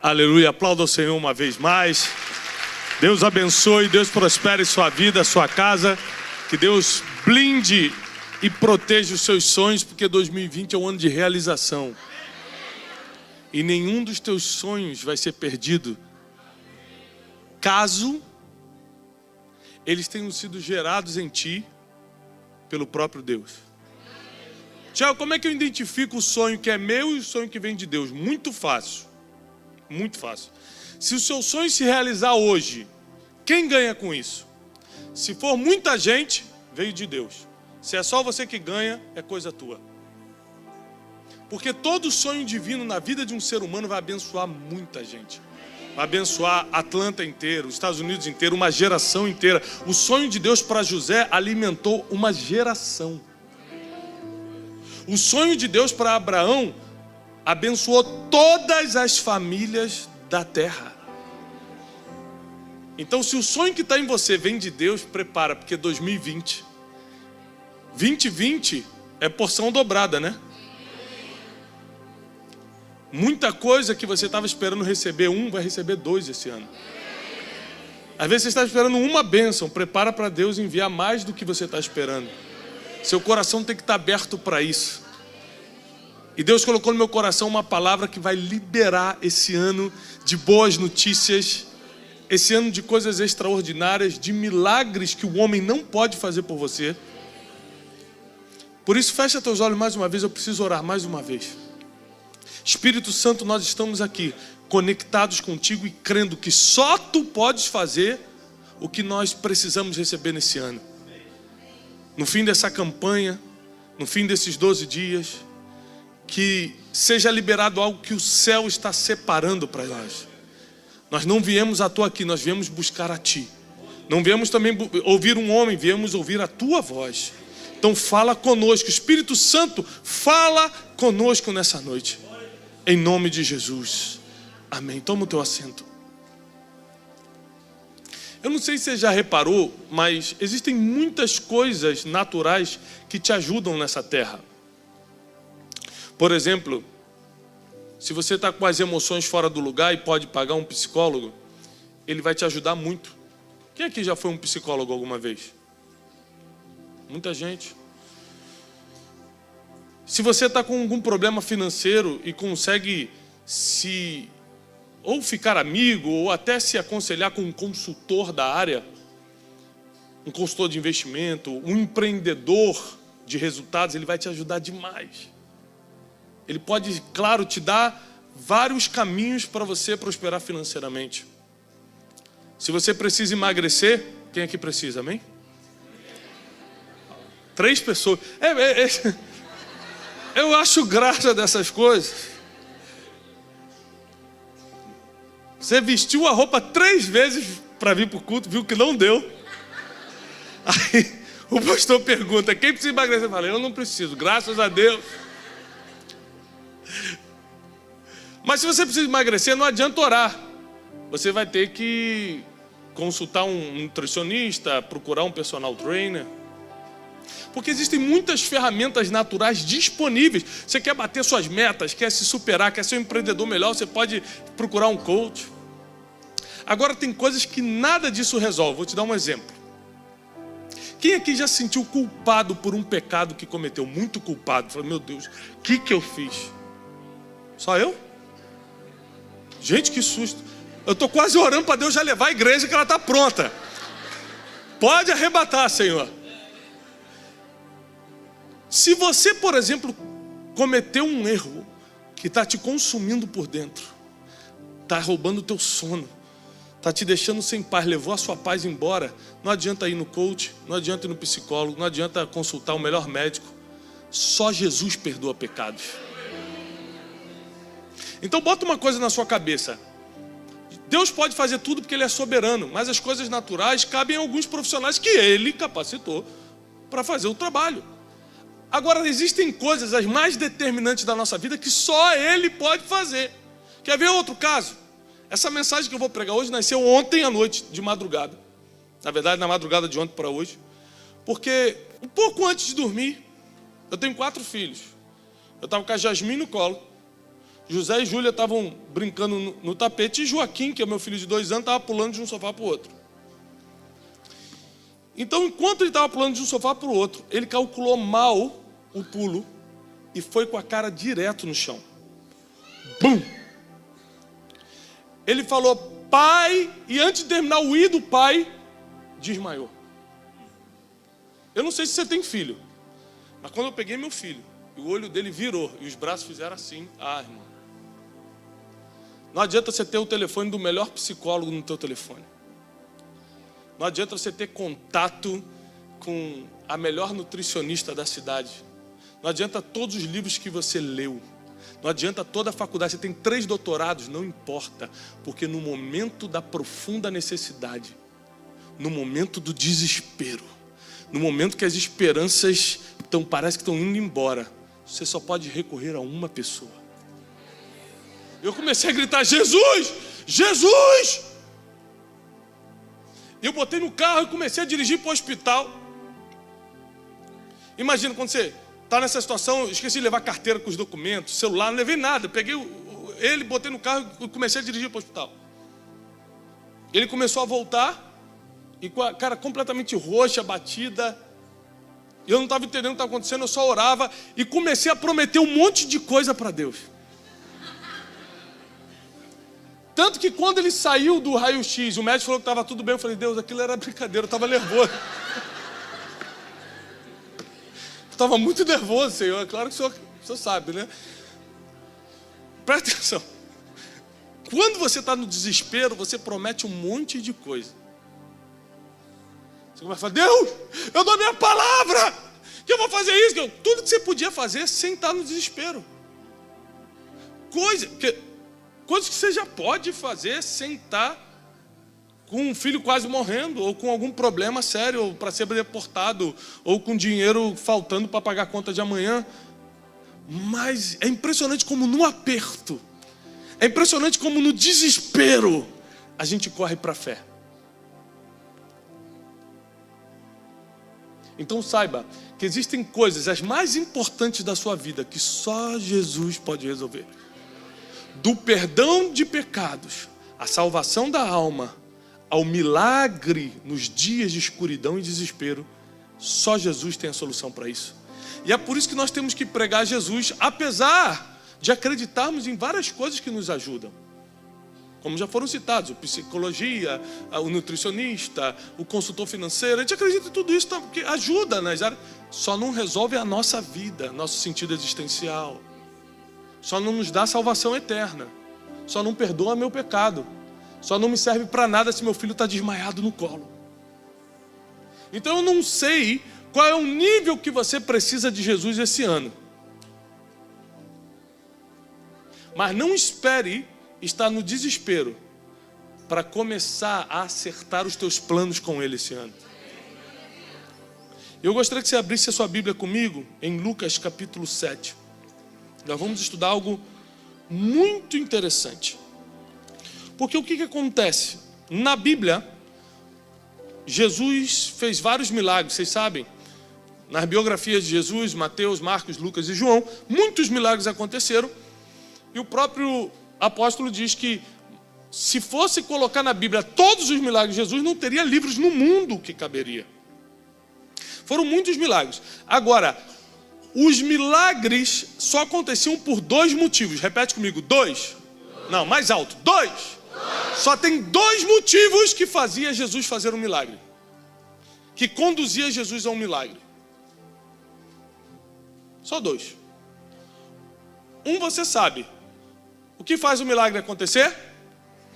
Aleluia, aplauda o Senhor uma vez mais. Deus abençoe, Deus prospere sua vida, sua casa. Que Deus blinde e proteja os seus sonhos, porque 2020 é um ano de realização. E nenhum dos teus sonhos vai ser perdido, caso eles tenham sido gerados em ti pelo próprio Deus. Tiago, como é que eu identifico o sonho que é meu e o sonho que vem de Deus? Muito fácil. Muito fácil. Se o seu sonho se realizar hoje, quem ganha com isso? Se for muita gente, veio de Deus. Se é só você que ganha, é coisa tua. Porque todo sonho divino na vida de um ser humano vai abençoar muita gente. Vai abençoar Atlanta inteiro, os Estados Unidos inteiro, uma geração inteira. O sonho de Deus para José alimentou uma geração. O sonho de Deus para Abraão abençoou todas as famílias da terra. Então, se o sonho que está em você vem de Deus, prepara, porque 2020 é porção dobrada, né? Muita coisa que você estava esperando receber vai receber 2 esse ano. Às vezes você está esperando uma bênção, prepara para Deus enviar mais do que você está esperando. Seu coração tem que estar aberto para isso. E Deus colocou no meu coração uma palavra que vai liberar esse ano de boas notícias, esse ano de coisas extraordinárias, de milagres que o homem não pode fazer por você. Por isso, fecha teus olhos mais uma vez, eu preciso orar mais uma vez. Espírito Santo, nós estamos aqui, conectados contigo e crendo que só tu podes fazer o que nós precisamos receber nesse ano. No fim dessa campanha, no fim desses 12 dias, que seja liberado algo que o céu está separando para nós. Nós não viemos à toa aqui, nós viemos buscar a ti. Não viemos também ouvir um homem, viemos ouvir a tua voz. Então fala conosco, Espírito Santo, fala conosco nessa noite. Em nome de Jesus. Amém. Toma o teu assento. Eu não sei se você já reparou, mas existem muitas coisas naturais que te ajudam nessa terra. Por exemplo, se você está com as emoções fora do lugar e pode pagar um psicólogo, ele vai te ajudar muito. Quem aqui já foi um psicólogo alguma vez? Muita gente. Se você está com algum problema financeiro e consegue ou ficar amigo, ou até se aconselhar com um consultor da área, um consultor de investimento, um empreendedor de resultados, ele vai te ajudar demais. Ele pode, claro, te dar vários caminhos para você prosperar financeiramente. Se você precisa emagrecer, quem aqui precisa, amém? 3 pessoas. Eu acho graça dessas coisas. Você vestiu a roupa 3 vezes para vir para o culto, viu que não deu. Aí o pastor pergunta, quem precisa emagrecer? Eu falei, eu não preciso, graças a Deus. Mas se você precisa emagrecer, não adianta orar. Você vai ter que consultar um nutricionista, procurar um personal trainer. Porque existem muitas ferramentas naturais disponíveis. Você quer bater suas metas, quer se superar, quer ser um empreendedor melhor, você pode procurar um coach. Agora tem coisas que nada disso resolve. Vou te dar um exemplo. Quem aqui já se sentiu culpado por um pecado que cometeu? Muito culpado. Falei, meu Deus, o que eu fiz? Só eu? Gente, que susto. Eu estou quase orando para Deus já levar a igreja que ela está pronta. Pode arrebatar, Senhor. Se você, por exemplo, cometeu um erro que está te consumindo por dentro, está roubando o teu sono, está te deixando sem paz, levou a sua paz embora, não adianta ir no coach, não adianta ir no psicólogo, não adianta consultar o melhor médico. Só Jesus perdoa pecados. Então bota uma coisa na sua cabeça. Deus pode fazer tudo porque Ele é soberano, mas as coisas naturais cabem a alguns profissionais que Ele capacitou para fazer o trabalho. Agora, existem coisas as mais determinantes da nossa vida que só Ele pode fazer. Quer ver outro caso? Essa mensagem que eu vou pregar hoje nasceu ontem à noite, de madrugada. Na verdade, na madrugada de ontem para hoje. Porque um pouco antes de dormir, eu tenho 4 filhos. Eu estava com a Jasmine no colo. José e Júlia estavam brincando no tapete e Joaquim, que é meu filho de 2 anos, estava pulando de um sofá para o outro. Então, enquanto ele estava pulando de um sofá para o outro, ele calculou mal o pulo e foi com a cara direto no chão. Bum! Ele falou, pai, e antes de terminar o i do pai, desmaiou. Eu não sei se você tem filho, mas quando eu peguei meu filho, o olho dele virou e os braços fizeram assim. Ah, irmão. Não adianta você ter o telefone do melhor psicólogo no teu telefone. Não adianta você ter contato com a melhor nutricionista da cidade. Não adianta todos os livros que você leu. Não adianta toda a faculdade. Você tem 3 doutorados, não importa. Porque no momento da profunda necessidade, no momento do desespero, no momento que as esperanças parece que estão indo embora, você só pode recorrer a uma pessoa. Eu comecei a gritar, Jesus! Jesus! Eu botei no carro e comecei a dirigir para o hospital. Imagina quando você está nessa situação, eu esqueci de levar carteira com os documentos, celular, não levei nada. Peguei ele, botei no carro e comecei a dirigir para o hospital. Ele começou a voltar e com a cara completamente roxa, batida. Eu não estava entendendo o que estava acontecendo, eu só orava e comecei a prometer um monte de coisa para Deus. Tanto que quando ele saiu do raio-x, o médico falou que estava tudo bem, eu falei, Deus, aquilo era brincadeira, eu estava nervoso. Eu estava muito nervoso, Senhor, é claro que o senhor sabe, né? Presta atenção. Quando você está no desespero, você promete um monte de coisa. Você começa a falar, Deus, eu dou minha palavra, que eu vou fazer isso. Tudo que você podia fazer sem estar no desespero. Coisas que você já pode fazer sem estar com um filho quase morrendo, ou com algum problema sério, ou para ser deportado, ou com dinheiro faltando para pagar a conta de amanhã. Mas é impressionante como no aperto, é impressionante como no desespero, a gente corre para a fé. Então saiba que existem coisas, as mais importantes da sua vida, que só Jesus pode resolver. Do perdão de pecados, a salvação da alma, ao milagre nos dias de escuridão e desespero, só Jesus tem a solução para isso. E é por isso que nós temos que pregar Jesus, apesar de acreditarmos em várias coisas que nos ajudam. Como já foram citados, a psicologia, o nutricionista, o consultor financeiro, a gente acredita em tudo isso porque ajuda nas áreas, só não resolve a nossa vida, nosso sentido existencial. Só não nos dá salvação eterna. Só não perdoa meu pecado. Só não me serve para nada se meu filho está desmaiado no colo. Então eu não sei qual é o nível que você precisa de Jesus esse ano. Mas não espere estar no desespero para começar a acertar os teus planos com Ele esse ano. Eu gostaria que você abrisse a sua Bíblia comigo em Lucas capítulo 7. Nós vamos estudar algo muito interessante. Porque o que acontece? Na Bíblia, Jesus fez vários milagres, vocês sabem. Nas biografias de Jesus, Mateus, Marcos, Lucas e João, muitos milagres aconteceram. E o próprio apóstolo diz que se fosse colocar na Bíblia todos os milagres de Jesus, não teria livros no mundo que caberia. Foram muitos milagres. Agora, os milagres só aconteciam por 2 motivos. Repete comigo, 2. Não, mais alto, 2. Só tem 2 motivos que fazia Jesus fazer um milagre. Que conduzia Jesus a um milagre. Só 2. Um você sabe. O que faz o milagre acontecer?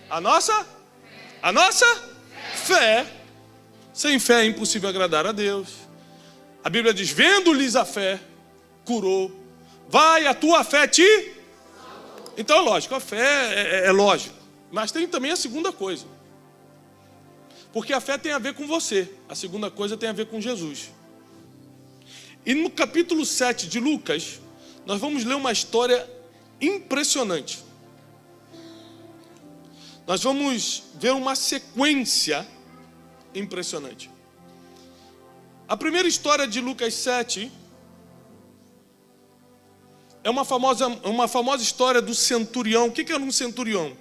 A nossa fé. Sem fé é impossível agradar a Deus. A Bíblia diz, vendo-lhes a fé, curou. Vai, a tua fé te... Então é lógico, a fé é lógico. Mas tem também a segunda coisa. Porque a fé tem a ver com você. A segunda coisa tem a ver com Jesus. E no capítulo 7 de Lucas, nós vamos ler uma história impressionante. Nós vamos ver uma sequência impressionante. A primeira história de Lucas 7 é uma famosa história do centurião. O que era um centurião?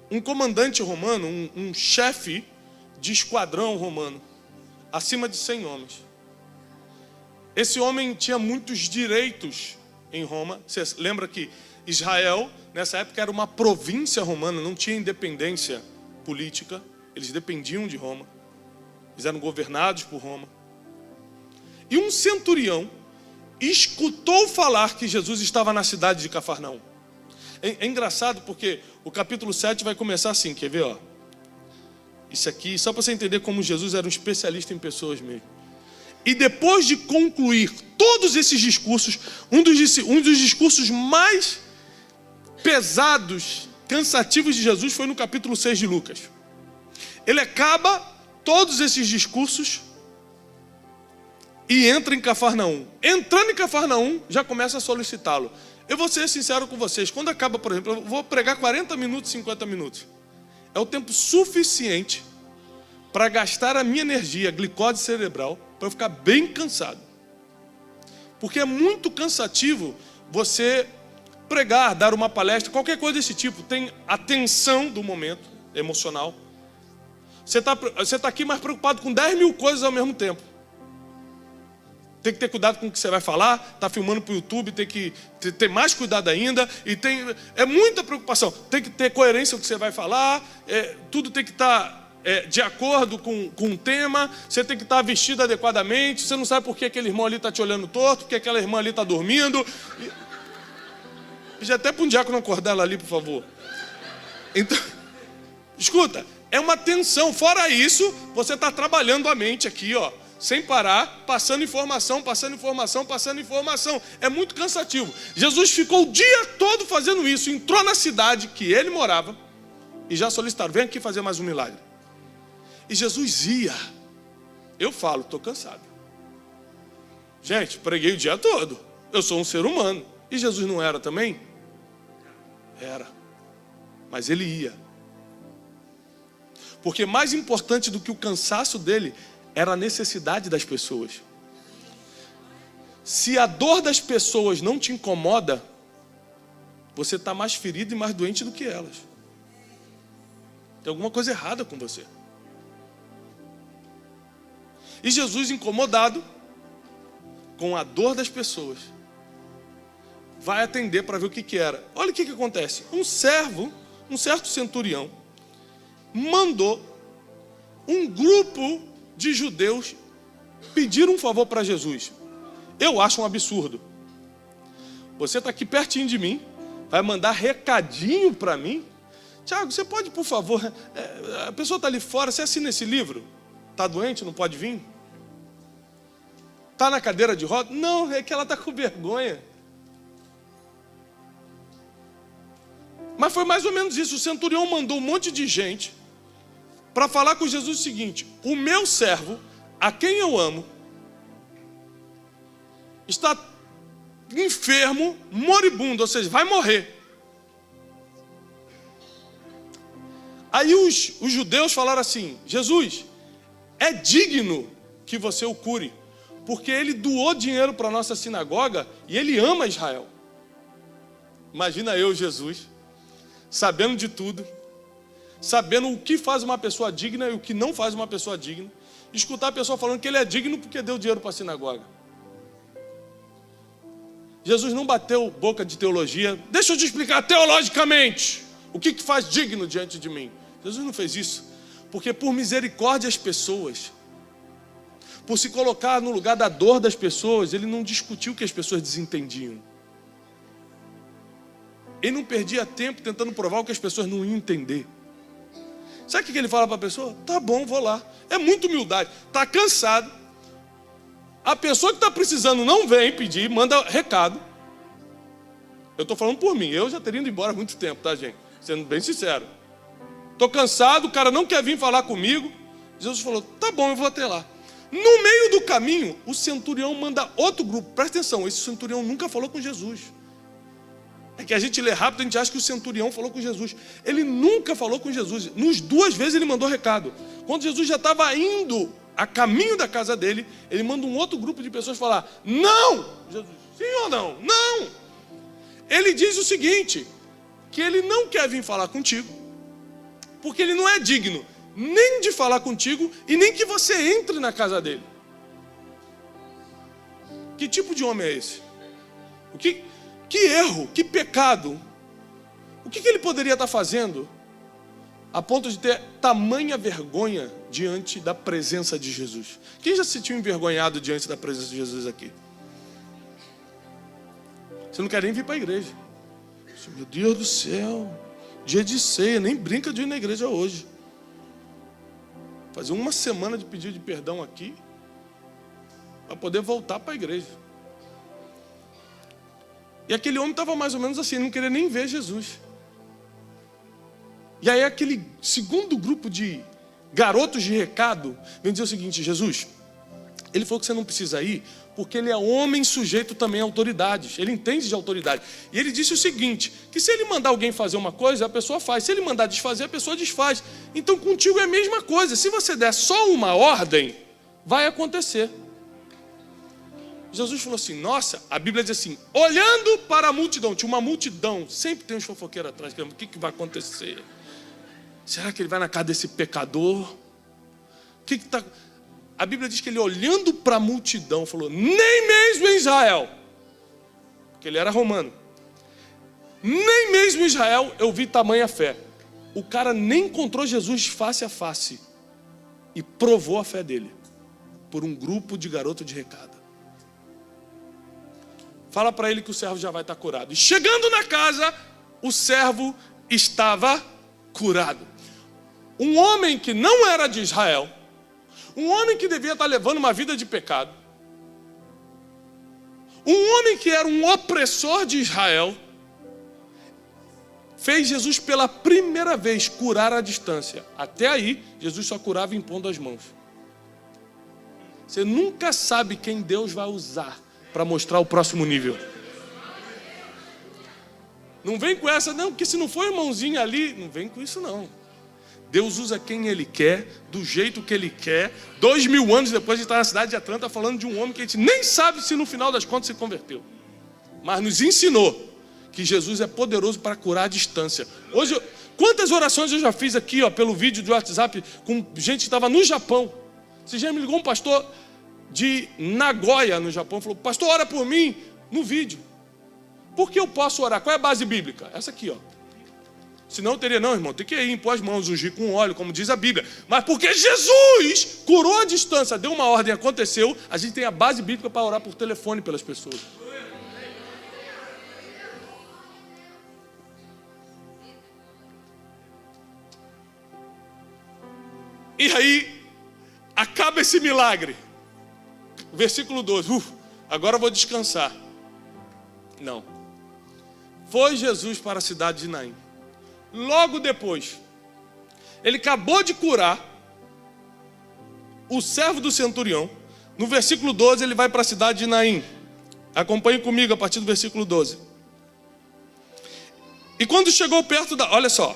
Um comandante romano, um chefe de esquadrão romano, acima de 100 homens. Esse homem tinha muitos direitos em Roma. Você lembra que Israel, nessa época, era uma província romana, não tinha independência política. Eles dependiam de Roma. Eles eram governados por Roma. E um centurião escutou falar que Jesus estava na cidade de Cafarnaum. É engraçado porque o capítulo 7 vai começar assim, quer ver? Ó? Isso aqui, só para você entender como Jesus era um especialista em pessoas mesmo. E depois de concluir todos esses discursos, um dos discursos mais pesados, cansativos de Jesus foi no capítulo 6 de Lucas. Ele acaba todos esses discursos e entra em Cafarnaum. Entrando em Cafarnaum, já começa a solicitá-lo. Eu vou ser sincero com vocês, quando acaba, por exemplo, eu vou pregar 40 minutos, 50 minutos. É o tempo suficiente para gastar a minha energia, a glicose cerebral, para eu ficar bem cansado. Porque é muito cansativo você pregar, dar uma palestra, qualquer coisa desse tipo. Tem a tensão do momento emocional. Você tá aqui mais preocupado com 10 mil coisas ao mesmo tempo. Tem que ter cuidado com o que você vai falar, está filmando para o YouTube, tem que ter mais cuidado ainda. É muita preocupação. Tem que ter coerência no que você vai falar, tudo tem que estar de acordo com o tema, você tem que estar vestido adequadamente, você não sabe por que aquele irmão ali está te olhando torto, porque aquela irmã ali está dormindo. Já até para um diácono acordar ela ali, por favor. Então, escuta, é uma tensão. Fora isso, você está trabalhando a mente aqui, ó, sem parar, passando informação. É muito cansativo. Jesus ficou o dia todo fazendo isso. Entrou na cidade que ele morava e já solicitaram, vem aqui fazer mais um milagre. E Jesus ia. Eu falo, estou cansado. Gente, preguei o dia todo. Eu sou um ser humano. E Jesus não era também? Era. Mas ele ia. Porque mais importante do que o cansaço dele era a necessidade das pessoas. Se a dor das pessoas não te incomoda, você está mais ferido e mais doente do que elas. Tem alguma coisa errada com você. E Jesus, incomodado com a dor das pessoas, vai atender para ver o que era. Olha o que acontece. Um certo centurião, mandou um grupo de judeus pedir um favor para Jesus. Eu acho um absurdo. Você está aqui pertinho de mim, vai mandar recadinho para mim? Tiago, você pode, por favor, a pessoa está ali fora, você assina esse livro? Está doente, não pode vir? Está na cadeira de roda? Não, é que ela está com vergonha. Mas foi mais ou menos isso. O centurião mandou um monte de gente para falar com Jesus o seguinte: o meu servo, a quem eu amo, está enfermo, moribundo, ou seja, vai morrer. Aí os judeus falaram assim: Jesus, é digno que você o cure, porque ele doou dinheiro para a nossa sinagoga e ele ama Israel. Imagina eu, Jesus, sabendo de tudo, sabendo o que faz uma pessoa digna e o que não faz uma pessoa digna, escutar a pessoa falando que ele é digno porque deu dinheiro para a sinagoga. Jesus não bateu boca de teologia. Deixa eu te explicar teologicamente o que faz digno diante de mim. Jesus não fez isso, porque por misericórdia às pessoas, por se colocar no lugar da dor das pessoas, ele não discutiu o que as pessoas desentendiam. Ele não perdia tempo tentando provar o que as pessoas não iam entender. Sabe o que ele fala para a pessoa? Tá bom, vou lá. É muita humildade. Está cansado. A pessoa que está precisando não vem pedir, manda recado. Eu estou falando por mim. Eu já teria ido embora há muito tempo, tá, gente? Sendo bem sincero. Estou cansado, o cara não quer vir falar comigo. Jesus falou, tá bom, eu vou até lá. No meio do caminho, o centurião manda outro grupo. Presta atenção, esse centurião nunca falou com Jesus. É que a gente lê rápido, a gente acha que o centurião falou com Jesus. Ele nunca falou com Jesus. Nas 2 vezes ele mandou recado. Quando Jesus já estava indo a caminho da casa dele, ele manda um outro grupo de pessoas falar, não! Jesus, sim ou não? Não! ele diz o seguinte, que ele não quer vir falar contigo, porque ele não é digno nem de falar contigo e nem que você entre na casa dele. Que tipo de homem é esse? Que erro, que pecado? O que ele poderia estar fazendo a ponto de ter tamanha vergonha diante da presença de Jesus? Quem já se sentiu envergonhado diante da presença de Jesus aqui? Você não quer nem vir para a igreja. Meu Deus do céu, dia de ceia, nem brinca de ir na igreja hoje. Fazer uma semana de pedido de perdão aqui, para poder voltar para a igreja. E aquele homem estava mais ou menos assim, ele não queria nem ver Jesus. E aí aquele segundo grupo de garotos de recado vem dizer o seguinte: Jesus, ele falou que você não precisa ir, porque ele é homem sujeito também a autoridades, ele entende de autoridade. E ele disse o seguinte, que se ele mandar alguém fazer uma coisa, a pessoa faz. Se ele mandar desfazer, a pessoa desfaz. Então contigo é a mesma coisa. Se você der só uma ordem, vai acontecer. Jesus falou assim, nossa, a Bíblia diz assim, olhando para a multidão, tinha uma multidão, sempre tem uns fofoqueiros atrás, o que vai acontecer? Será que ele vai na casa desse pecador? A Bíblia diz que ele, olhando para a multidão, falou, nem mesmo em Israel, porque ele era romano, nem mesmo em Israel eu vi tamanha fé. O cara nem encontrou Jesus face a face e provou a fé dele por um grupo de garoto de recado. Fala para ele que o servo já vai estar curado. E chegando na casa, o servo estava curado. Um homem que não era de Israel, um homem que devia estar levando uma vida de pecado, um homem que era um opressor de Israel, fez Jesus pela primeira vez curar à distância. Até aí, Jesus só curava impondo as mãos. Você nunca sabe quem Deus vai usar para mostrar o próximo nível. Não vem com essa, não, porque se não for irmãozinho ali, não vem com isso não. Deus usa quem Ele quer, do jeito que Ele quer. 2000 anos depois de estar na cidade de Atlanta falando de um homem que a gente nem sabe se no final das contas se converteu. Mas nos ensinou que Jesus é poderoso para curar à distância. Hoje, quantas orações eu já fiz aqui, pelo vídeo do WhatsApp, com gente que estava no Japão. Esse dia me ligou um pastor de Nagoya, no Japão, falou, pastor, ora por mim no vídeo. Por que eu posso orar? Qual é a base bíblica? Essa aqui, Senão eu teria, não, irmão, tem que ir, impor as mãos, ungir com óleo, como diz a Bíblia. Mas porque Jesus curou a distância, deu uma ordem, aconteceu, a gente tem a base bíblica para orar por telefone pelas pessoas. E aí, acaba esse milagre. Versículo 12, agora eu vou descansar. Não. Foi Jesus para a cidade de Naim. Logo depois, ele acabou de curar o servo do centurião. No versículo 12, ele vai para a cidade de Naim. Acompanhe comigo a partir do versículo 12. E quando chegou perto da... Olha só.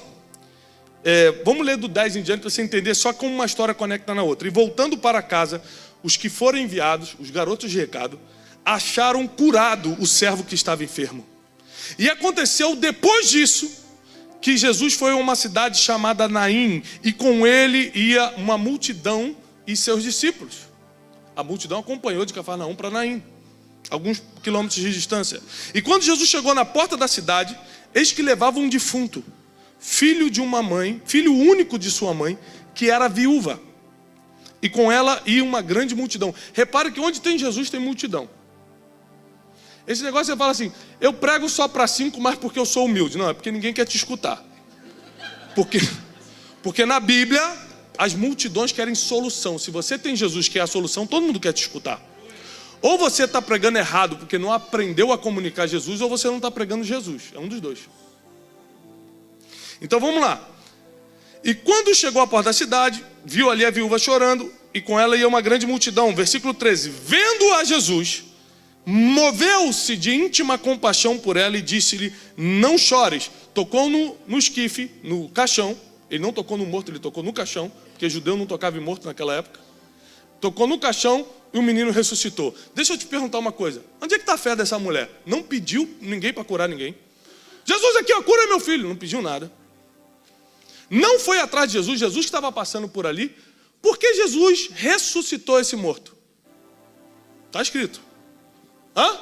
Vamos ler do 10 em diante para você entender só como uma história conecta na outra. E voltando para casa, os que foram enviados, os garotos de recado, acharam curado o servo que estava enfermo. E aconteceu depois disso, que Jesus foi a uma cidade chamada Naim, e com ele ia uma multidão e seus discípulos. A multidão acompanhou de Cafarnaum para Naim, alguns quilômetros de distância. E quando Jesus chegou na porta da cidade, eis que levava um defunto, filho de uma mãe, filho único de sua mãe, que era viúva. E com ela ia uma grande multidão. Repare que onde tem Jesus tem multidão. Esse negócio você fala assim, eu prego só para 5, mas porque eu sou humilde. Não, é porque ninguém quer te escutar. Porque na Bíblia, as multidões querem solução. Se você tem Jesus que é a solução, todo mundo quer te escutar. Ou você está pregando errado porque não aprendeu a comunicar Jesus, ou você não está pregando Jesus. É um dos dois. Então vamos lá. E quando chegou à porta da cidade, viu ali a viúva chorando, e com ela ia uma grande multidão. Versículo 13. Vendo a Jesus, moveu-se de íntima compaixão por ela e disse-lhe, não chores. Tocou no esquife, no caixão. Ele não tocou no morto, ele tocou no caixão, porque judeu não tocava em morto naquela época. Tocou no caixão e o menino ressuscitou. Deixa eu te perguntar uma coisa. Onde é que está a fé dessa mulher? Não pediu ninguém para curar ninguém. Jesus aqui, ó, cura meu filho. Não pediu nada. Não foi atrás de Jesus, Jesus que estava passando por ali. Por que Jesus ressuscitou esse morto? Está escrito. Hã?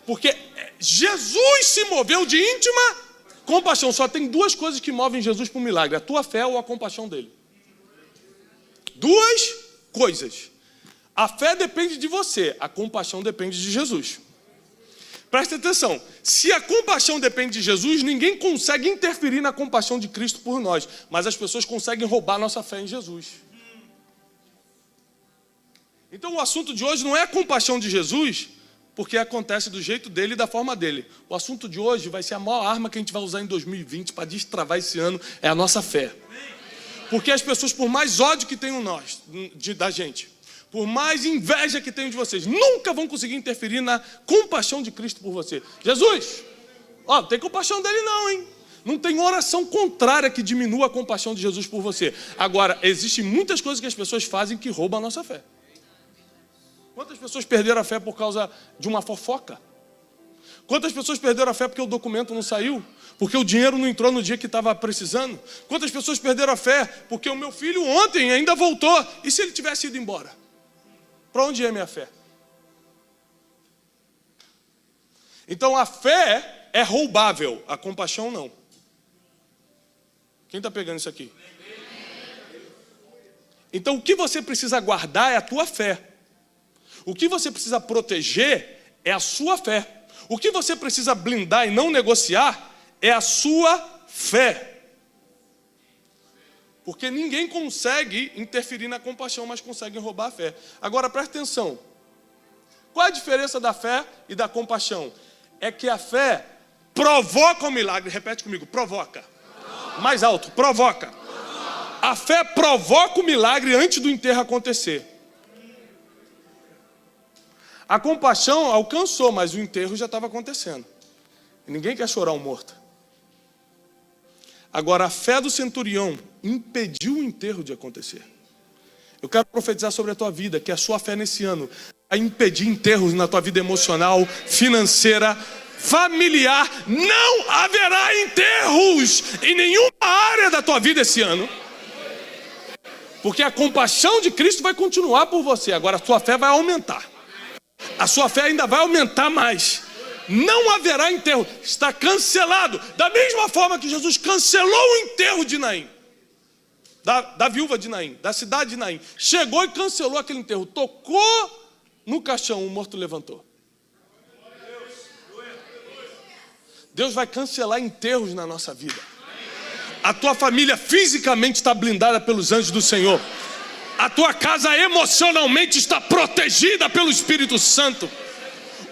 Porque Jesus se moveu de íntima compaixão. Só tem duas coisas que movem Jesus para o milagre: a tua fé ou a compaixão dele. Duas coisas. A fé depende de você, a compaixão depende de Jesus. Presta atenção, se a compaixão depende de Jesus, ninguém consegue interferir na compaixão de Cristo por nós, mas as pessoas conseguem roubar nossa fé em Jesus. Então o assunto de hoje não é a compaixão de Jesus, porque acontece do jeito dele e da forma dele. O assunto de hoje vai ser a maior arma que a gente vai usar em 2020 para destravar esse ano, é a nossa fé. Porque as pessoas, por mais ódio que tenham da gente, por mais inveja que tenham de vocês, nunca vão conseguir interferir na compaixão de Cristo por você. Jesus, ó, não tem compaixão dele não, hein? Não tem oração contrária que diminua a compaixão de Jesus por você. Agora, existem muitas coisas que as pessoas fazem que roubam a nossa fé. Quantas pessoas perderam a fé por causa de uma fofoca? Quantas pessoas perderam a fé porque o documento não saiu? Porque o dinheiro não entrou no dia que estava precisando? Quantas pessoas perderam a fé porque o meu filho ontem ainda voltou? E se ele tivesse ido embora? Para onde é minha fé? Então a fé é roubável, a compaixão não. Quem está pegando isso aqui? Então o que você precisa guardar é a tua fé. O que você precisa proteger é a sua fé. O que você precisa blindar e não negociar é a sua fé. Porque ninguém consegue interferir na compaixão, mas consegue roubar a fé. Agora, presta atenção. Qual é a diferença da fé e da compaixão? É que a fé provoca o milagre. Repete comigo, provoca. Mais alto, provoca. A fé provoca o milagre antes do enterro acontecer. A compaixão alcançou, mas o enterro já estava acontecendo. E ninguém quer chorar um morto. Agora, a fé do centurião impediu o enterro de acontecer. Eu quero profetizar sobre a tua vida, que a sua fé nesse ano vai impedir enterros na tua vida emocional, financeira, familiar. Não haverá enterros em nenhuma área da tua vida esse ano. Porque a compaixão de Cristo vai continuar por você. Agora, a sua fé vai aumentar. A sua fé ainda vai aumentar mais. Não haverá enterro, está cancelado. Da mesma forma que Jesus cancelou o enterro de Naim, da viúva de Naim, da cidade de Naim. Chegou e cancelou aquele enterro. Tocou no caixão, o morto levantou. Deus vai cancelar enterros na nossa vida. A tua família fisicamente está blindada pelos anjos do Senhor. A tua casa emocionalmente está protegida pelo Espírito Santo.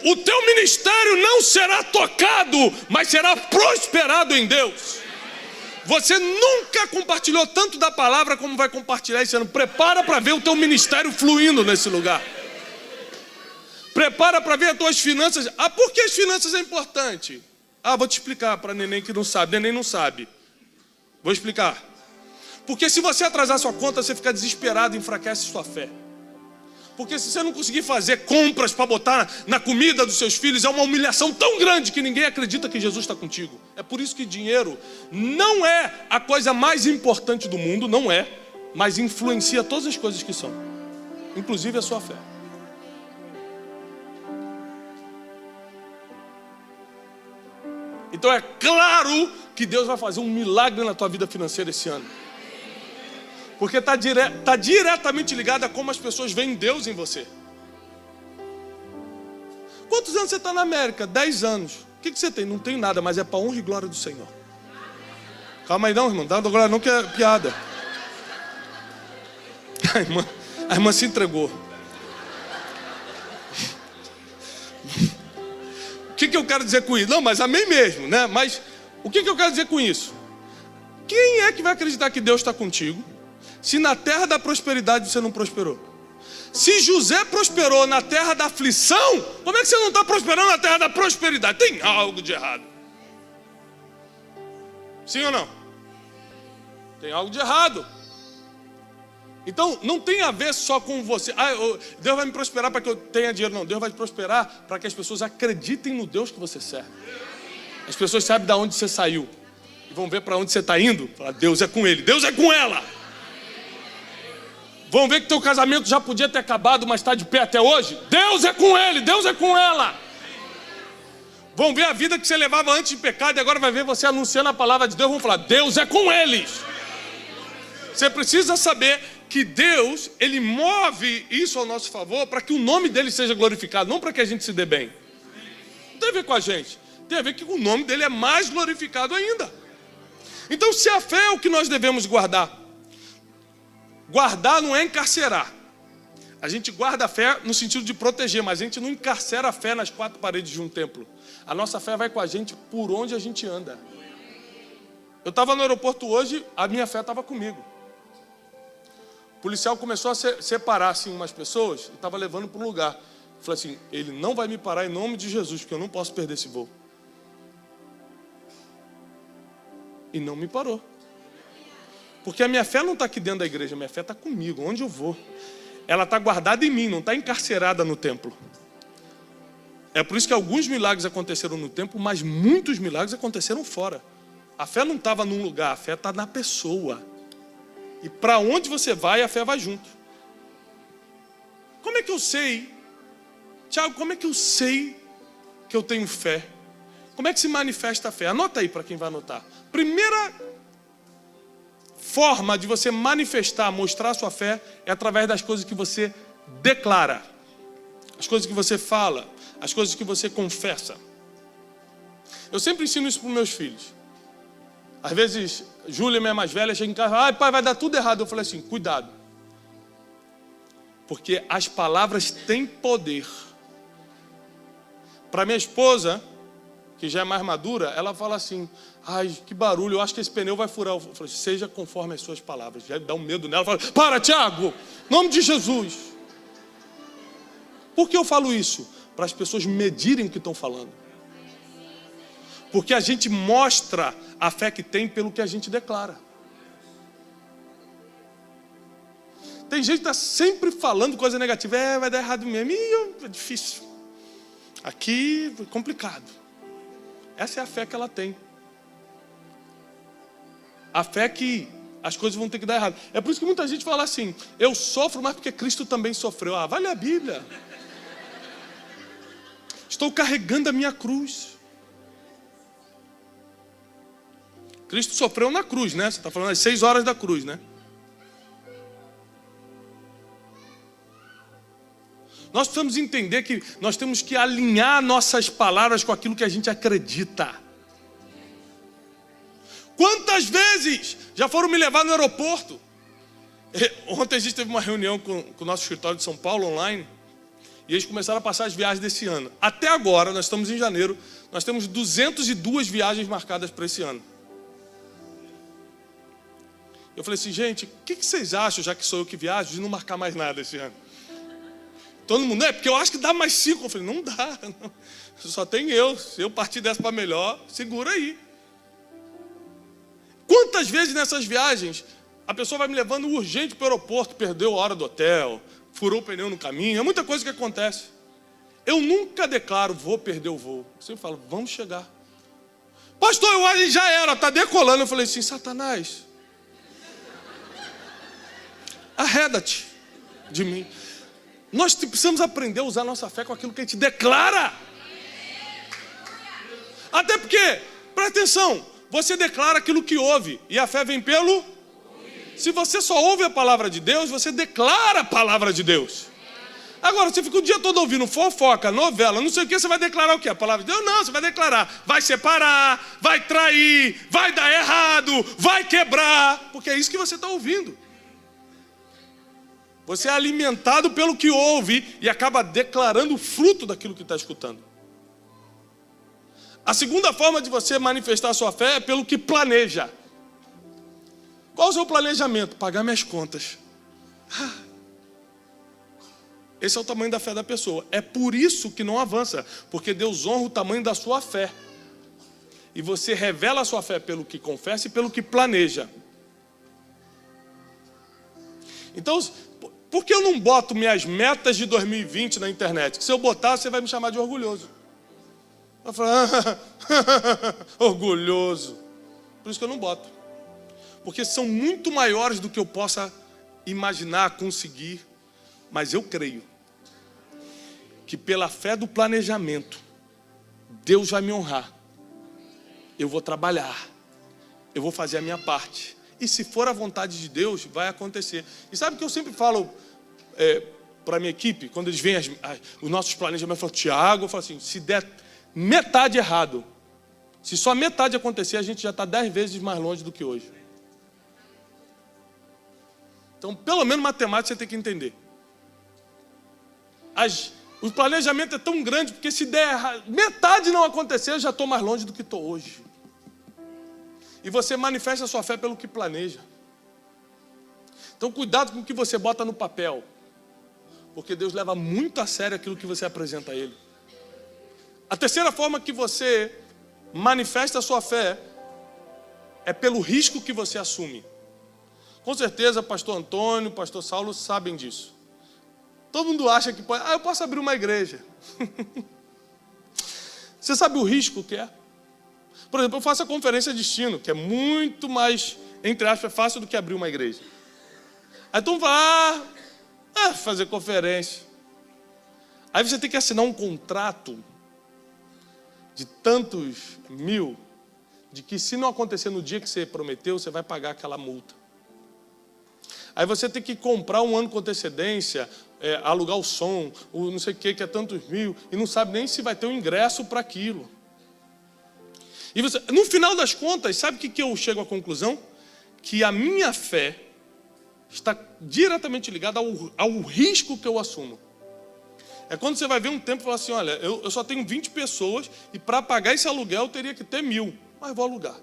O teu ministério não será tocado, mas será prosperado em Deus. Você nunca compartilhou tanto da palavra como vai compartilhar esse ano. Prepara para ver o teu ministério fluindo nesse lugar. Prepara para ver as tuas finanças. Ah, por que as finanças é importante? Ah, vou te explicar para neném que não sabe. Neném não sabe. Vou explicar. Porque se você atrasar sua conta, você fica desesperado e enfraquece sua fé. Porque se você não conseguir fazer compras para botar na comida dos seus filhos, é uma humilhação tão grande que ninguém acredita que Jesus está contigo. É por isso que dinheiro não é a coisa mais importante do mundo, não é, mas influencia todas as coisas que são, inclusive a sua fé. Então é claro que Deus vai fazer um milagre na tua vida financeira esse ano. Porque está diretamente ligado a como as pessoas veem Deus em você. Quantos anos você está na América? 10 anos. O que você tem? Não tenho nada, mas é para honra e glória do Senhor. Calma aí não, irmão. Dá glória não, que é piada. A irmã se entregou. O que eu quero dizer com isso? Não, mas amém mesmo, né? Mas o que eu quero dizer com isso? Quem é que vai acreditar que Deus está contigo se na terra da prosperidade você não prosperou? Se José prosperou na terra da aflição, como é que você não está prosperando na terra da prosperidade? Tem algo de errado. Sim ou não? Tem algo de errado. Então, não tem a ver só com você. Deus vai me prosperar para que eu tenha dinheiro. Não, Deus vai te prosperar para que as pessoas acreditem no Deus que você serve. As pessoas sabem de onde você saiu. E vão ver para onde você está indo. Falar, Deus é com ele, Deus é com ela. Vão ver que teu casamento já podia ter acabado, mas está de pé até hoje. Deus é com ele, Deus é com ela. Vão ver a vida que você levava antes de pecado e agora vai ver você anunciando a palavra de Deus. Vão falar, Deus é com eles. Você precisa saber que Deus, Ele move isso ao nosso favor para que o nome dEle seja glorificado, não para que a gente se dê bem. Não tem a ver com a gente, tem a ver que o nome dEle é mais glorificado ainda. Então, se a fé é o que nós devemos guardar, guardar não é encarcerar. A gente guarda a fé no sentido de proteger, mas a gente não encarcera a fé nas quatro paredes de um templo. A nossa fé vai com a gente por onde a gente anda. Eu estava no aeroporto hoje, a minha fé estava comigo. O policial começou a separar assim, umas pessoas e estava levando para um lugar. Eu falei assim, ele não vai me parar em nome de Jesus, porque eu não posso perder esse voo. E não me parou. Porque a minha fé não está aqui dentro da igreja, a minha fé está comigo, onde eu vou. Ela está guardada em mim, não está encarcerada no templo. É por isso que alguns milagres aconteceram no templo, mas muitos milagres aconteceram fora. A fé não estava num lugar, a fé está na pessoa. E para onde você vai, a fé vai junto. Como é que eu sei? Tiago, como é que eu sei que eu tenho fé? Como é que se manifesta a fé? Anota aí para quem vai anotar. Primeira forma de você manifestar, mostrar a sua fé é através das coisas que você declara. As coisas que você fala, as coisas que você confessa. Eu sempre ensino isso para os meus filhos. Às vezes, Júlia, minha mais velha, chega em casa e fala, pai, vai dar tudo errado. Eu falei assim, cuidado. Porque as palavras têm poder. Para minha esposa, que já é mais madura, ela fala assim, ai, que barulho, eu acho que esse pneu vai furar. Eu falei, seja conforme as suas palavras. Já dá um medo nela. Ela fala, para, Tiago, em nome de Jesus. Por que eu falo isso? Para as pessoas medirem o que estão falando. Porque a gente mostra a fé que tem pelo que a gente declara. Tem gente que está sempre falando coisa negativa. Vai dar errado mesmo. É difícil. Aqui é complicado. Essa é a fé que ela tem. A fé que as coisas vão ter que dar errado. É por isso que muita gente fala assim, eu sofro, mas porque Cristo também sofreu. Vai ler a Bíblia. Estou carregando a minha cruz. Cristo sofreu na cruz, né? Você está falando das 6 horas da cruz, né? Nós precisamos entender que nós temos que alinhar nossas palavras com aquilo que a gente acredita. Quantas vezes já foram me levar no aeroporto? Ontem a gente teve uma reunião com o nosso escritório de São Paulo online. E eles começaram a passar as viagens desse ano. Até agora, nós estamos em janeiro, nós temos 202 viagens marcadas para esse ano. Eu falei assim, gente, o que vocês acham, já que sou eu que viajo, de não marcar mais nada esse ano? Todo mundo, porque eu acho que dá mais 5. Eu falei, não dá, não. Só tem eu. Se eu partir dessa para melhor, segura aí. Quantas vezes nessas viagens, a pessoa vai me levando urgente para o aeroporto, perdeu a hora do hotel, furou o pneu no caminho, é muita coisa que acontece. Eu nunca declaro, vou perder o voo. Eu sempre falo, vamos chegar. Pastor, eu acho que já era, está decolando. Eu falei assim, Satanás, arreda-te de mim. Nós precisamos aprender a usar a nossa fé com aquilo que a gente declara. Até porque, presta atenção, você declara aquilo que ouve, e a fé vem pelo... Se você só ouve a palavra de Deus, você declara a palavra de Deus. Agora, você fica o dia todo ouvindo fofoca, novela, não sei o que, você vai declarar o quê? A palavra de Deus? Não, você vai declarar, vai separar, vai trair, vai dar errado, vai quebrar, porque é isso que você está ouvindo. Você é alimentado pelo que ouve e acaba declarando o fruto daquilo que está escutando. A segunda forma de você manifestar a sua fé é pelo que planeja. Qual o seu planejamento? Pagar minhas contas. Esse é o tamanho da fé da pessoa. É por isso que não avança, porque Deus honra o tamanho da sua fé. E você revela a sua fé pelo que confessa e pelo que planeja. Então, por que eu não boto minhas metas de 2020 na internet? Que se eu botar, você vai me chamar de orgulhoso. Eu falo, orgulhoso. Por isso que eu não boto. Porque são muito maiores do que eu possa imaginar, conseguir. Mas eu creio que pela fé do planejamento, Deus vai me honrar. Eu vou trabalhar. Eu vou fazer a minha parte. E se for a vontade de Deus, vai acontecer. E sabe o que eu sempre falo para a minha equipe? Quando eles veem os nossos planejamentos, eu falo, Tiago, eu falo assim, se der metade errado, se só metade acontecer, a gente já está 10 vezes mais longe do que hoje. Então, pelo menos matemática você tem que entender. O planejamento é tão grande, porque se der errado, metade não acontecer, eu já estou mais longe do que estou hoje. E você manifesta a sua fé pelo que planeja. Então, cuidado com o que você bota no papel. Porque Deus leva muito a sério aquilo que você apresenta a Ele. A terceira forma que você manifesta a sua fé é pelo risco que você assume. Com certeza, pastor Antônio, pastor Saulo sabem disso. Todo mundo acha que pode, eu posso abrir uma igreja. Você sabe o risco que é? Por exemplo, eu faço a conferência destino, que é muito mais, entre aspas, fácil do que abrir uma igreja. Aí tu vai fazer conferência. Aí você tem que assinar um contrato de tantos mil, de que se não acontecer no dia que você prometeu, você vai pagar aquela multa. Aí você tem que comprar um ano com antecedência, alugar o som, o não sei o que é tantos mil, e não sabe nem se vai ter um ingresso para aquilo. E você, no final das contas, sabe o que eu chego à conclusão? Que a minha fé está diretamente ligada ao risco que eu assumo. É quando você vai ver um tempo e falar assim, olha, eu só tenho 20 pessoas e para pagar esse aluguel eu teria que ter 1000, mas vou alugar.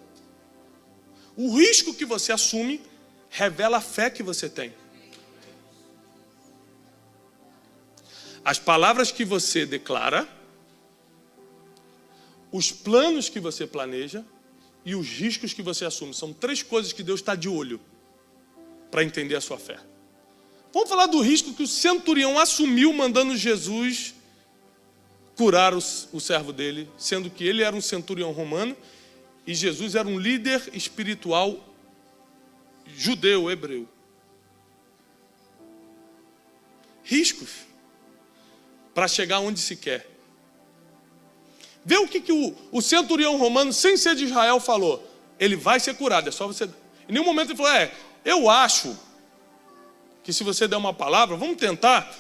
O risco que você assume revela a fé que você tem. As palavras que você declara, os planos que você planeja e os riscos que você assume. São 3 coisas que Deus está de olho para entender a sua fé. Vamos falar do risco que o centurião assumiu mandando Jesus curar o servo dele, sendo que ele era um centurião romano e Jesus era um líder espiritual judeu, hebreu. Riscos para chegar onde se quer. Vê o que o centurião romano, sem ser de Israel, falou. Ele vai ser curado, é só você... Em nenhum momento ele falou, eu acho que se você der uma palavra, vamos tentar,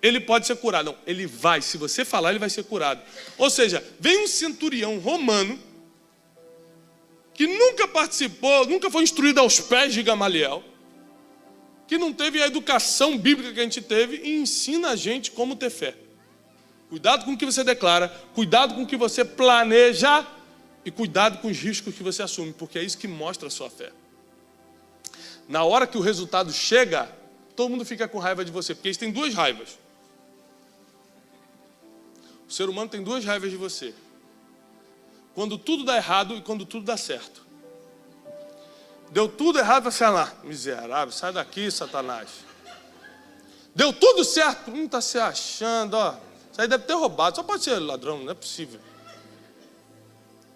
ele pode ser curado. Não, ele vai, se você falar, ele vai ser curado. Ou seja, vem um centurião romano, que nunca participou, nunca foi instruído aos pés de Gamaliel, que não teve a educação bíblica que a gente teve, e ensina a gente como ter fé. Cuidado com o que você declara, cuidado com o que você planeja e cuidado com os riscos que você assume, porque é isso que mostra a sua fé. Na hora que o resultado chega, todo mundo fica com raiva de você, porque eles têm 2 raivas. O ser humano tem 2 raivas de você. Quando tudo dá errado e quando tudo dá certo. Deu tudo errado, você vai lá, miserável, sai daqui, Satanás. Deu tudo certo, está se achando, ó. Isso aí deve ter roubado, só pode ser ladrão, não é possível.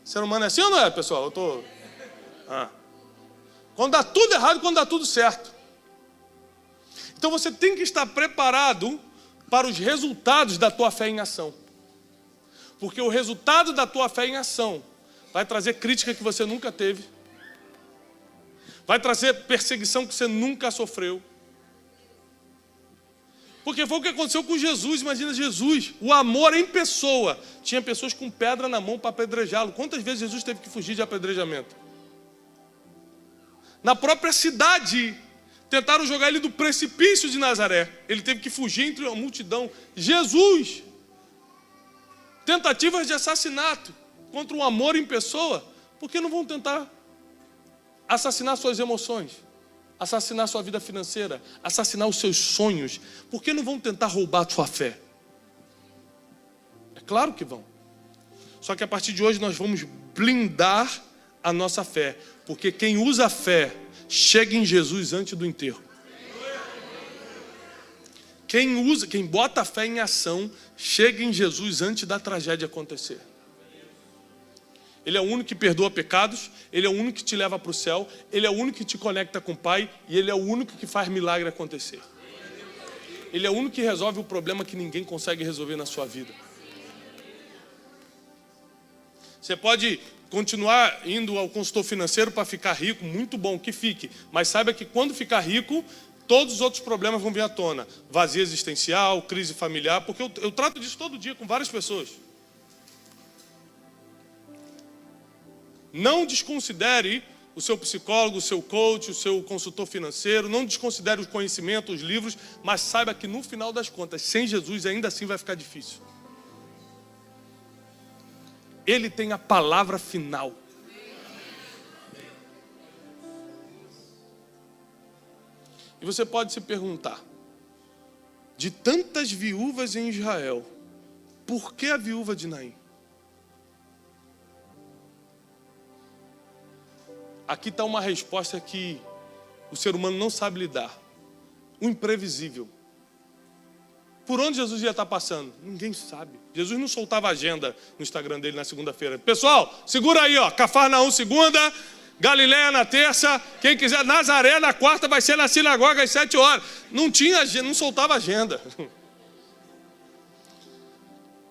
Ser humano é assim ou não é, pessoal? Quando dá tudo errado, quando dá tudo certo. Então você tem que estar preparado para os resultados da tua fé em ação. Porque o resultado da tua fé em ação vai trazer crítica que você nunca teve. Vai trazer perseguição que você nunca sofreu. Porque foi o que aconteceu com Jesus. Imagina Jesus, o amor em pessoa. Tinha pessoas com pedra na mão para apedrejá-lo. Quantas vezes Jesus teve que fugir de apedrejamento? Na própria cidade, tentaram jogar ele do precipício de Nazaré. Ele teve que fugir entre uma multidão. Jesus, tentativas de assassinato contra o amor em pessoa. Por que não vão tentar assassinar suas emoções? Assassinar sua vida financeira, assassinar os seus sonhos? Por que não vão tentar roubar a sua fé? É claro que vão. Só que a partir de hoje nós vamos blindar a nossa fé, porque quem usa a fé chega em Jesus antes do enterro. Quem bota a fé em ação, chega em Jesus antes da tragédia acontecer. Ele é o único que perdoa pecados, Ele é o único que te leva para o céu, Ele é o único que te conecta com o Pai e Ele é o único que faz milagre acontecer. Ele é o único que resolve o problema que ninguém consegue resolver na sua vida. Você pode continuar indo ao consultor financeiro para ficar rico, muito bom que fique, mas saiba que quando ficar rico, todos os outros problemas vão vir à tona. Vazio existencial, crise familiar, porque eu trato disso todo dia com várias pessoas. Não desconsidere o seu psicólogo, o seu coach, o seu consultor financeiro, não desconsidere o conhecimento, os livros, mas saiba que no final das contas, sem Jesus ainda assim vai ficar difícil. Ele tem a palavra final. E você pode se perguntar, de tantas viúvas em Israel, por que a viúva de Naim? Aqui está uma resposta que o ser humano não sabe lidar. O imprevisível. Por onde Jesus ia estar passando? Ninguém sabe. Jesus não soltava agenda no Instagram dele na segunda-feira. Pessoal, segura aí, ó. Cafarnaum segunda, Galileia na terça, quem quiser, Nazaré na quarta, vai ser na sinagoga às 7 horas. Não tinha agenda, não soltava agenda.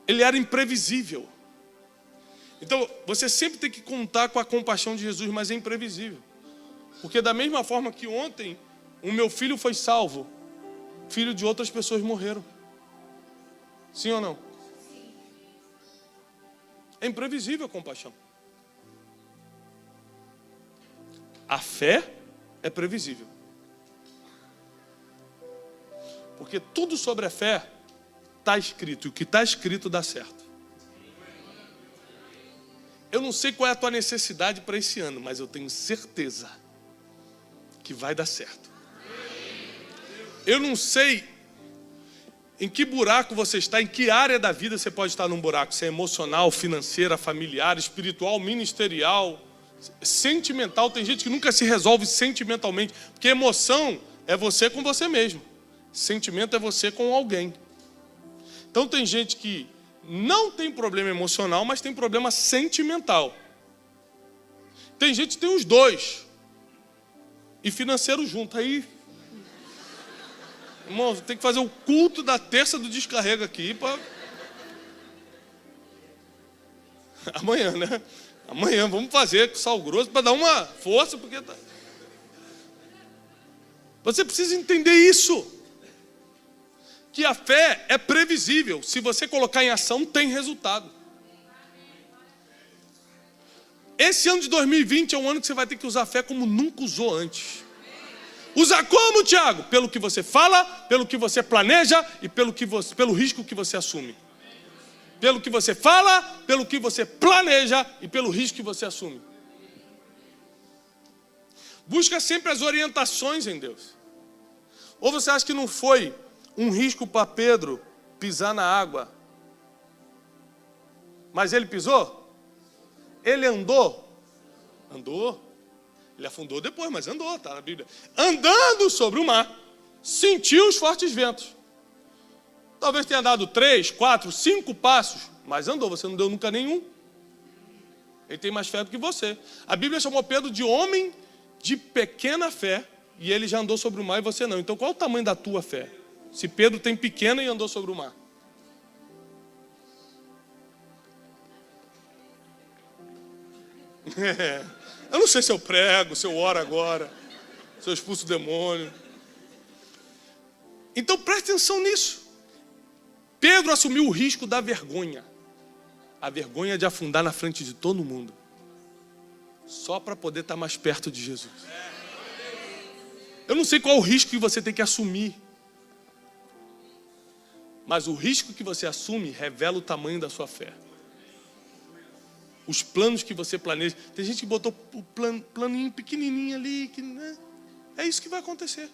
Ele era imprevisível. Então, você sempre tem que contar com a compaixão de Jesus, mas é imprevisível. Porque da mesma forma que ontem o meu filho foi salvo, filho de outras pessoas morreram. Sim ou não? É imprevisível a compaixão. A fé é previsível. Porque tudo sobre a fé está escrito, e o que está escrito dá certo. Eu não sei qual é a tua necessidade para esse ano, mas eu tenho certeza que vai dar certo. Eu não sei em que buraco você está, em que área da vida você pode estar num buraco, se é emocional, financeira, familiar, espiritual, ministerial, sentimental. Tem gente que nunca se resolve sentimentalmente, porque emoção é você com você mesmo, sentimento é você com alguém. Então tem gente que não tem problema emocional, mas tem problema sentimental. Tem gente que tem os dois. E financeiro junto. Aí, irmão, tem que fazer o culto da terça do descarrego aqui para... Amanhã, né? Amanhã vamos fazer com sal grosso para dar uma força, porque... Você precisa entender isso. Que a fé é previsível. Se você colocar em ação, tem resultado. Esse ano de 2020 é um ano que você vai ter que usar a fé como nunca usou antes. Usar como, Tiago? Pelo que você fala, pelo que você planeja e pelo risco que você assume. Pelo que você fala, pelo que você planeja e pelo risco que você assume. Busca sempre as orientações em Deus. Ou você acha que não foi um risco para Pedro pisar na água? Mas ele pisou? Ele andou? Andou. Ele afundou depois, mas andou, está na Bíblia. Andando sobre o mar, sentiu os fortes ventos. Talvez tenha dado 3, 4, 5 passos, mas andou. Você não deu nunca nenhum. Ele tem mais fé do que você. A Bíblia chamou Pedro de homem de pequena fé, e ele já andou sobre o mar e você não. Então qual é o tamanho da tua fé? Se Pedro tem pequena e andou sobre o mar. Eu não sei se eu prego, se eu oro agora, se eu expulso o demônio. Então preste atenção nisso. Pedro assumiu o risco da vergonha. A vergonha de afundar na frente de todo mundo. Só para poder estar mais perto de Jesus. Eu não sei qual o risco que você tem que assumir. Mas o risco que você assume revela o tamanho da sua fé. Os planos que você planeja. Tem gente que botou o planinho pequenininho ali. Que, né? É isso que vai acontecer.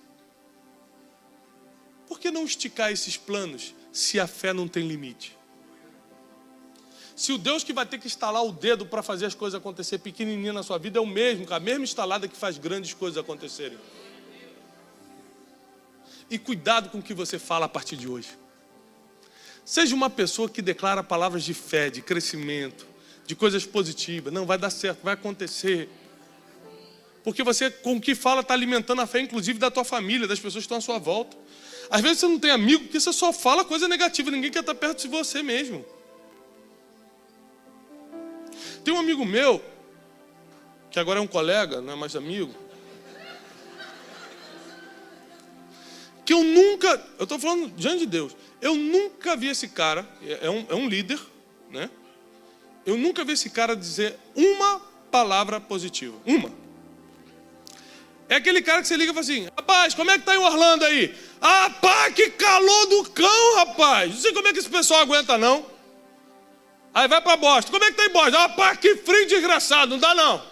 Por que não esticar esses planos se a fé não tem limite? Se o Deus que vai ter que estalar o dedo para fazer as coisas acontecer pequenininho na sua vida é o mesmo, a mesma estalada que faz grandes coisas acontecerem. E cuidado com o que você fala a partir de hoje. Seja uma pessoa que declara palavras de fé, de crescimento, de coisas positivas. Não, vai dar certo, vai acontecer. Porque você, com o que fala, está alimentando a fé, inclusive, da tua família, das pessoas que estão à sua volta. Às vezes você não tem amigo porque você só fala coisa negativa. Ninguém quer estar perto de você mesmo. Tem um amigo meu, que agora é um colega, não é mais amigo, que eu estou falando diante de Deus, eu nunca vi esse cara, é um líder, né? Eu nunca vi esse cara dizer uma palavra positiva. Uma. É aquele cara que você liga e fala assim: rapaz, como é que tá em Orlando aí? Rapaz, que calor do cão, rapaz. Não sei como é que esse pessoal aguenta, não. Aí vai pra Boston. Como é que tá em Boston? Rapaz, que frio desgraçado, não dá não.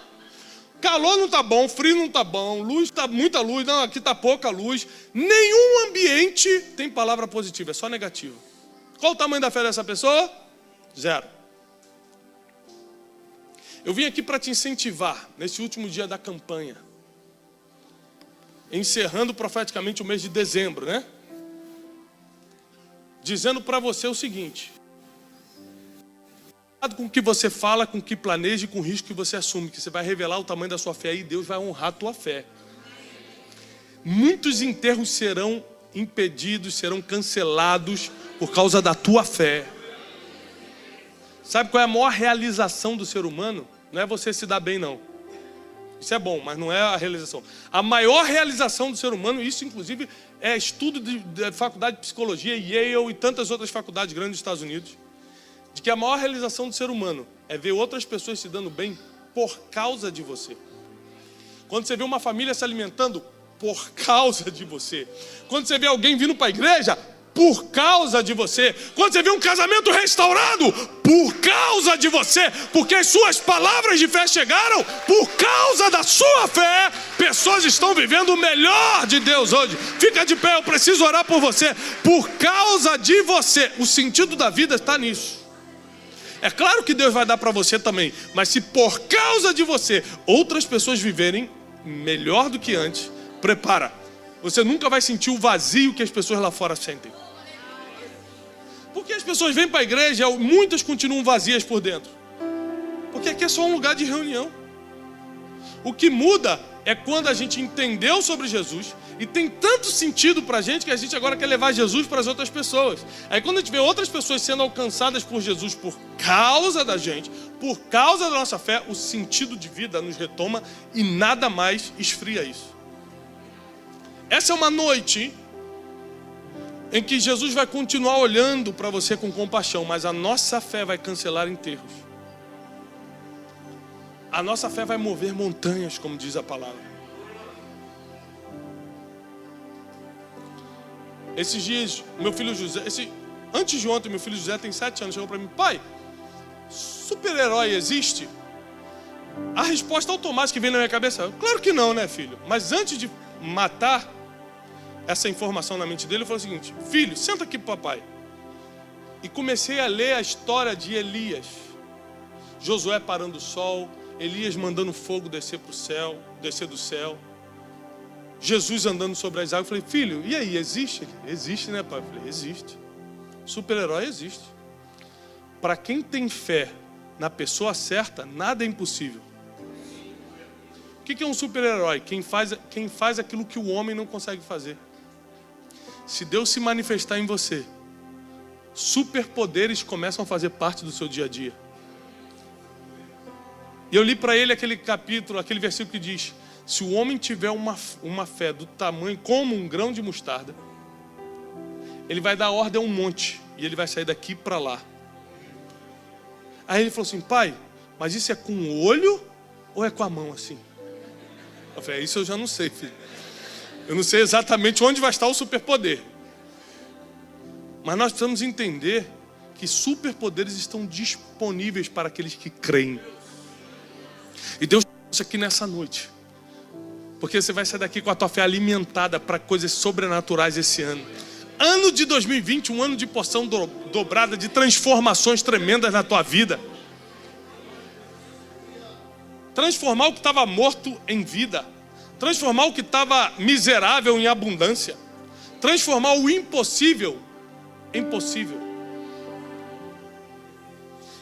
Calor não tá bom, frio não tá bom, luz tá muita luz, não, aqui tá pouca luz. Nenhum ambiente tem palavra positiva, é só negativa. Qual o tamanho da fé dessa pessoa? 0. Eu vim aqui para te incentivar nesse último dia da campanha, encerrando profeticamente o mês de dezembro, né? Dizendo para você o seguinte: cuidado com o que você fala, com o que planeja e com o risco que você assume, que você vai revelar o tamanho da sua fé e Deus vai honrar a tua fé. Muitos enterros serão impedidos, serão cancelados por causa da tua fé. Sabe qual é a maior realização do ser humano? Não é você se dar bem, não. Isso é bom, mas não é a realização. A maior realização do ser humano, isso inclusive é estudo de faculdade de psicologia, Yale e tantas outras faculdades grandes dos Estados Unidos, de que a maior realização do ser humano é ver outras pessoas se dando bem por causa de você. Quando você vê uma família se alimentando, por causa de você. Quando você vê alguém vindo para a igreja, por causa de você. Quando você vê um casamento restaurado, por causa de você. Porque as suas palavras de fé chegaram por causa da sua fé. Pessoas estão vivendo o melhor de Deus hoje. Fica de pé, eu preciso orar por você. Por causa de você. O sentido da vida está nisso. É claro que Deus vai dar para você também, mas se por causa de você outras pessoas viverem melhor do que antes, prepara, você nunca vai sentir o vazio que as pessoas lá fora sentem. Porque as pessoas vêm para a igreja, muitas continuam vazias por dentro, porque aqui é só um lugar de reunião. O que muda é quando a gente entendeu sobre Jesus e tem tanto sentido pra gente que a gente agora quer levar Jesus para as outras pessoas. Aí quando a gente vê outras pessoas sendo alcançadas por Jesus por causa da gente, por causa da nossa fé, o sentido de vida nos retoma e nada mais esfria isso. Essa é uma noite em que Jesus vai continuar olhando para você com compaixão, mas a nossa fé vai cancelar enterros. A nossa fé vai mover montanhas, como diz a palavra. Esses dias, meu filho José, antes de ontem, meu filho José tem 7 anos, chegou para mim: pai, super-herói existe? A resposta automática que vem na minha cabeça: claro que não, né, filho? Mas antes de matar essa informação na mente dele, eu falei o seguinte: filho, senta aqui pro papai. E comecei a ler a história de Elias. Josué parando o sol, Elias mandando fogo descer do céu, Jesus andando sobre as águas. Eu falei: filho, e aí, existe? Existe, né, pai? Eu falei: existe. Super-herói existe. Para quem tem fé na pessoa certa, nada é impossível. O que é um super-herói? Quem faz aquilo que o homem não consegue fazer. Se Deus se manifestar em você, superpoderes começam a fazer parte do seu dia a dia. E eu li para ele aquele capítulo, aquele versículo que diz: se o homem tiver uma fé do tamanho como um grão de mostarda, ele vai dar ordem a um monte e ele vai sair daqui para lá. Aí ele falou assim: pai, mas isso é com o olho ou é com a mão assim? Eu falei: isso eu já não sei, filho. Eu não sei exatamente onde vai estar o superpoder. Mas nós precisamos entender que superpoderes estão disponíveis para aqueles que creem. E Deus trouxe aqui nessa noite, porque você vai sair daqui com a tua fé alimentada para coisas sobrenaturais esse ano. Ano de 2020, um ano de porção dobrada, de transformações tremendas na tua vida. Transformar o que estava morto em vida. Transformar o que estava miserável em abundância. transformar o impossível em possível.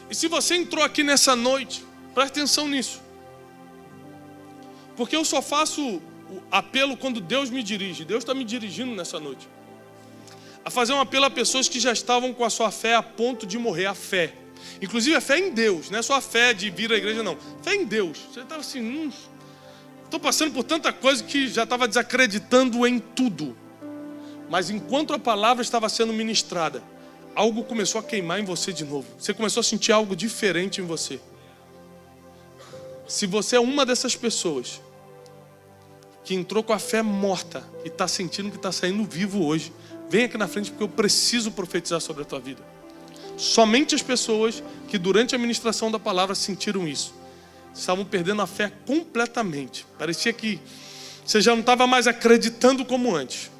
E se você entrou aqui nessa noite, preste atenção nisso. Porque eu só faço o apelo quando Deus me dirige. Deus está me dirigindo nessa noite a fazer um apelo a pessoas que já estavam com a sua fé a ponto de morrer. A fé, inclusive a fé em Deus, não é só a fé de vir à igreja, não. Fé em Deus. Você estava assim, estou passando por tanta coisa que já estava desacreditando em tudo. Mas enquanto a palavra estava sendo ministrada, algo começou a queimar em você de novo. Você começou a sentir algo diferente em você. Se você é uma dessas pessoas que entrou com a fé morta e está sentindo que está saindo vivo hoje, vem aqui na frente porque eu preciso profetizar sobre a tua vida. Somente as pessoas que durante a ministração da palavra sentiram isso estavam perdendo a fé completamente. Parecia que você já não estava mais acreditando como antes.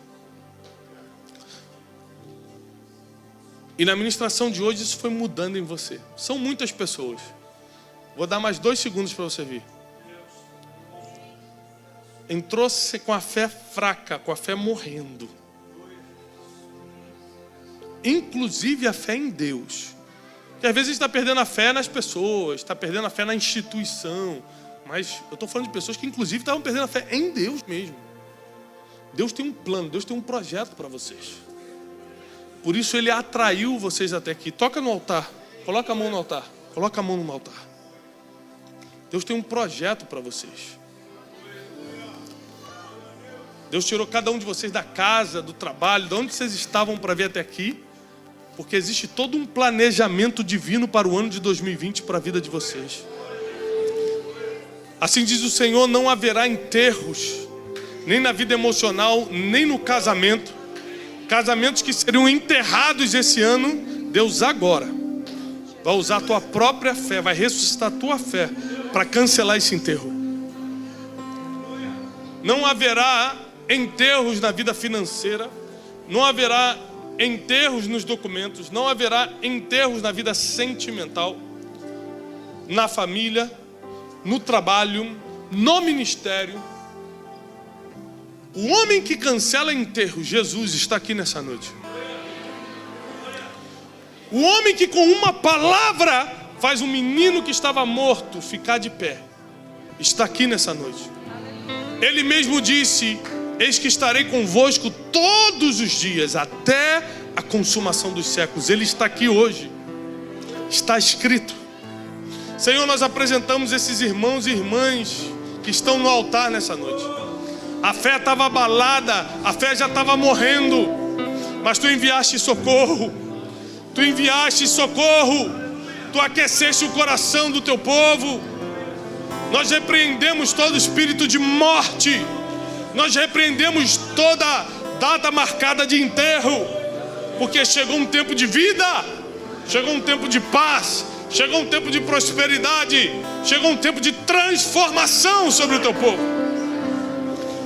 E na ministração de hoje isso foi mudando em você. São muitas pessoas. Vou dar mais 2 segundos para você vir. Entrou-se com a fé fraca, com a fé morrendo. Inclusive a fé em Deus. Porque às vezes a gente está perdendo a fé nas pessoas, está perdendo a fé na instituição. Mas eu estou falando de pessoas que inclusive estavam perdendo a fé em Deus mesmo. Deus tem um plano, Deus tem um projeto para vocês. Por isso Ele atraiu vocês até aqui. Toca no altar, coloca a mão no altar, coloca a mão no altar. Deus tem um projeto para vocês. Deus tirou cada um de vocês da casa, do trabalho, de onde vocês estavam para vir até aqui, porque existe todo um planejamento divino para o ano de 2020 para a vida de vocês. Assim diz o Senhor, não haverá enterros, nem na vida emocional, nem no casamento. Casamentos que seriam enterrados esse ano, Deus agora vai usar a tua própria fé, vai ressuscitar a tua fé para cancelar esse enterro. Não haverá enterros na vida financeira, não haverá enterros nos documentos, não haverá enterros na vida sentimental, na família, no trabalho, no ministério. O homem que cancela enterro, Jesus, está aqui nessa noite. O homem que com uma palavra faz um menino que estava morto ficar de pé, está aqui nessa noite. Ele mesmo disse: eis que estarei convosco todos os dias, até a consumação dos séculos. Ele está aqui hoje. Está escrito. Senhor, nós apresentamos esses irmãos e irmãs que estão no altar nessa noite. A fé estava abalada, a fé já estava morrendo, mas Tu enviaste socorro. Tu enviaste socorro. Tu aqueceste o coração do Teu povo. Nós repreendemos todo espírito de morte. Nós repreendemos toda data marcada de enterro, porque chegou um tempo de vida, chegou um tempo de paz, chegou um tempo de prosperidade, chegou um tempo de transformação sobre o Teu povo.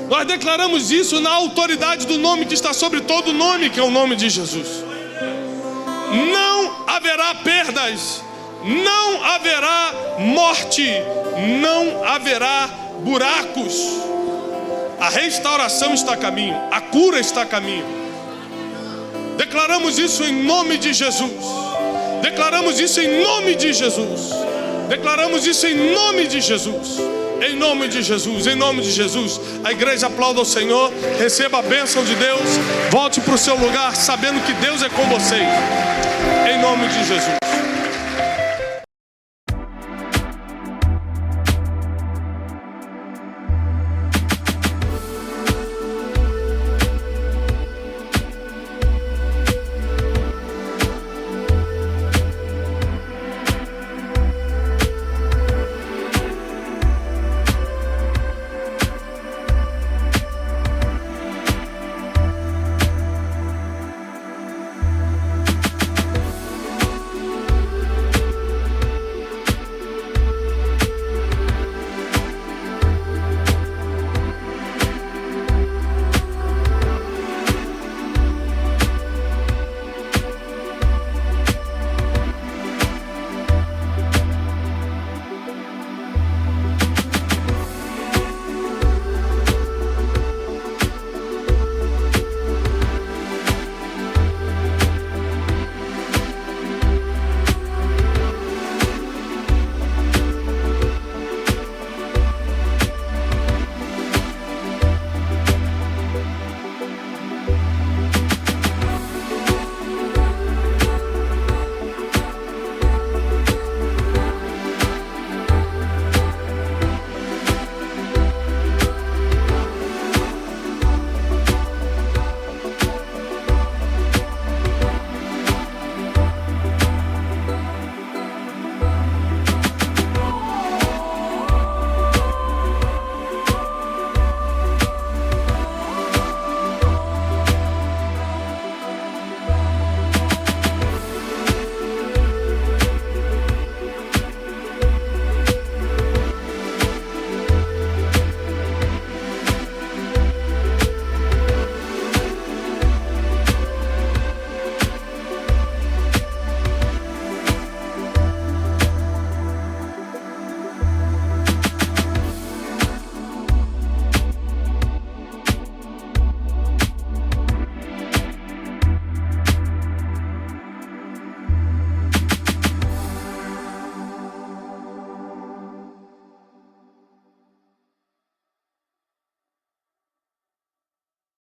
Nós declaramos isso na autoridade do nome que está sobre todo nome, que é o nome de Jesus. Não haverá perdas, não haverá morte, não haverá buracos. A restauração está a caminho, a cura está a caminho. Declaramos isso em nome de Jesus. Declaramos isso em nome de Jesus. Declaramos isso em nome de Jesus. Em nome de Jesus, em nome de Jesus. A igreja aplauda o Senhor, receba a bênção de Deus. Volte para o seu lugar sabendo que Deus é com vocês. Em nome de Jesus.